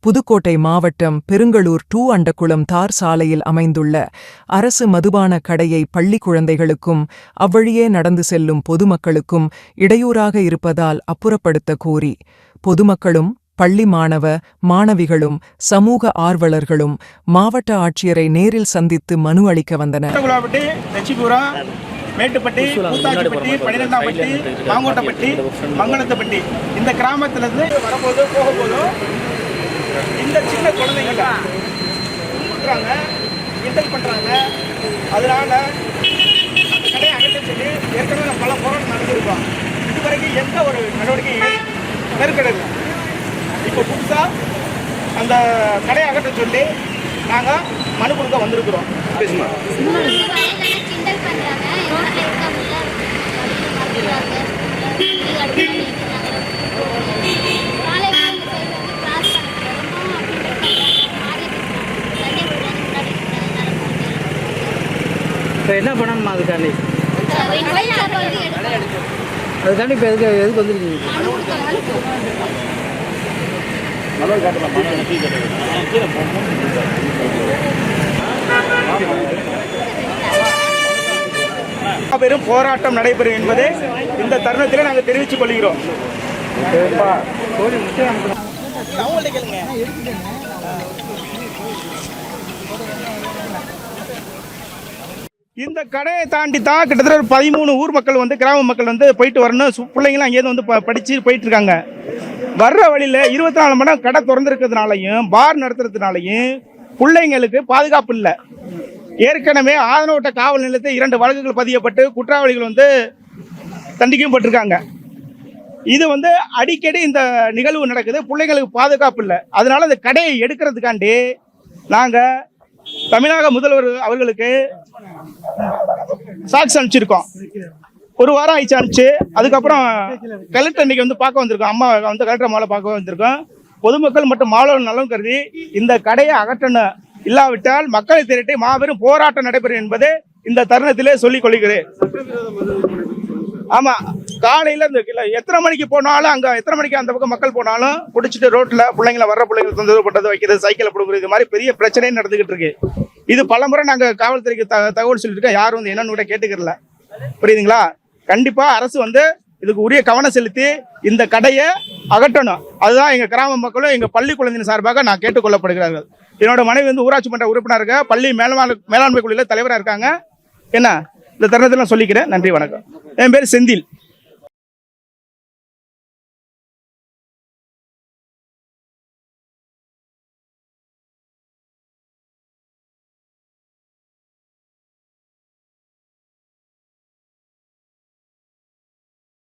புதுக்கோட்டை மாவட்டம் பெருங்களூர் 2 அண்டக்குளம் தார் சாலையில் அமைந்துள்ள அரசு மதுபான கடையை பள்ளி குழந்தைகளுக்கும் அவ்வழியே நடந்து செல்லும் பொதுமக்களுக்கும் இடையூறாக இருப்பதால் அப்புறப்படுத்த கோரி பொதுமக்களும் பள்ளி மாணவிகளும் சமூக ஆர்வலர்களும் மாவட்ட ஆட்சியரை நேரில் சந்தித்து மனு அளிக்க வந்தனர். மேட்டுப்பட்டி, கூத்தாச்சிப்பட்டி, 12ஆம்பட்டி, மாங்கோட்டப்பட்டி, மங்களத்தப்பட்டி இந்த கிராமத்திலிருந்து வரும்போது போகும்போது இந்த சின்ன குழந்தைங்க கும்பிடுறாங்க, கிண்டல் பண்ணுறாங்க. அதனால அந்த கடையை அகற்ற சொல்லி ஏற்கனவே பல போராட்டம் நடந்திருக்கோம். இதுவரைக்கும் எந்த ஒரு நடவடிக்கையும் நெருக்கடலை. இப்போ புதுசாக அந்த கடையை அகற்ற சொல்லி நாங்கள் மனு கொடுக்க வந்திருக்கிறோம். இப்போ என்ன பண்ணணுமா அதுக்காண்டி இப்போ எதுக்கு வந்துருக்கீங்க? பெரும் போராட்டம் நடைபெறும் என்பதை இந்த தருணத்தில் நாங்கள் தெரிவித்துக் கொள்கிறோம். இந்த கடையை தாண்டி தான் கிட்டத்தட்ட ஒரு 13 ஊர் மக்கள் வந்து கிராம மக்கள் வந்து போயிட்டு வரணும். பிள்ளைங்களாம் அங்கேயிருந்து வந்து படித்து போயிட்டு இருக்காங்க. வர்ற வழியில் 24 மணி நேரம் கடை திறந்துருக்கிறதுனாலையும் பார் நடத்துறதுனாலையும் பிள்ளைங்களுக்கு பாதுகாப்பு இல்லை. ஏற்கனவே ஆதனோட்ட காவல் நிலையத்தில் 2 வழக்குகள் பதியப்பட்டு குற்றவாளிகள் வந்து தண்டிக்கப்பட்டிருக்காங்க. இது வந்து அடிக்கடி இந்த நிகழ்வு நடக்குது. பிள்ளைங்களுக்கு பாதுகாப்பு இல்லை. அதனால இந்த கடையை எடுக்கிறதுக்காண்டி நாங்கள் தமிழக முதல்வர் அவர்களுக்கு சாட்சி அனுப்பிச்சிருக்கோம். ஒரு வாரம் ஆயிடுச்சு அனுப்பிச்சு. அதுக்கப்புறம் கலெக்டர் இன்னைக்கு வந்து பார்க்க வந்திருக்கோம். அம்மா வந்து கலெக்டர் மாலை பார்க்க வந்திருக்கோம். பொதுமக்கள் மற்றும் மாணவர்கள் நலன் கருதி இந்த கடையை அகற்றணும், இல்லாவிட்டால் மக்களை திரட்டி மாபெரும் போராட்டம் நடைபெறும் என்பது இந்த தருணத்திலே சொல்லிக் கொள்கிறேன். ஆமா, காலையில இந்த எத்தனை மணிக்கு போனாலும் அங்க எத்தனை மணிக்கு அந்த பக்கம் மக்கள் போனாலும் குடிச்சிட்டு ரோட்ல பிள்ளைங்களை வர்ற பிள்ளைங்களை தொந்தரவு பண்றது, வைக்கிறது, சைக்கிளை பிடுங்குறது, இது மாதிரி பெரிய பிரச்சனையும் நடந்துகிட்டு இருக்கு. இது பலமுறை நாங்க காவல்துறைக்கு தகவல் சொல்லிட்டு இருக்கோம். யாரும் வந்து என்னன்னு கூட கேட்டுக்கிறல. புரியுதுங்களா? கண்டிப்பா அரசு வந்து இதுக்கு உரிய கவனம் செலுத்தி இந்த கடையை அகற்றணும். அதுதான் எங்க கிராம மக்களும் எங்க பள்ளி குழந்தையின் சார்பாக நான் கேட்டுக்கொள்ளப்படுகிறார்கள். என்னோட மனைவி வந்து ஊராட்சி மன்ற உறுப்பினர் இருக்க, பள்ளி மேலாண்மை குழுவில் தலைவராக இருக்காங்க. என்ன இந்த தருணத்தில் நான் சொல்லிக்கிறேன். நன்றி, வணக்கம். என் பேர் செந்தில்.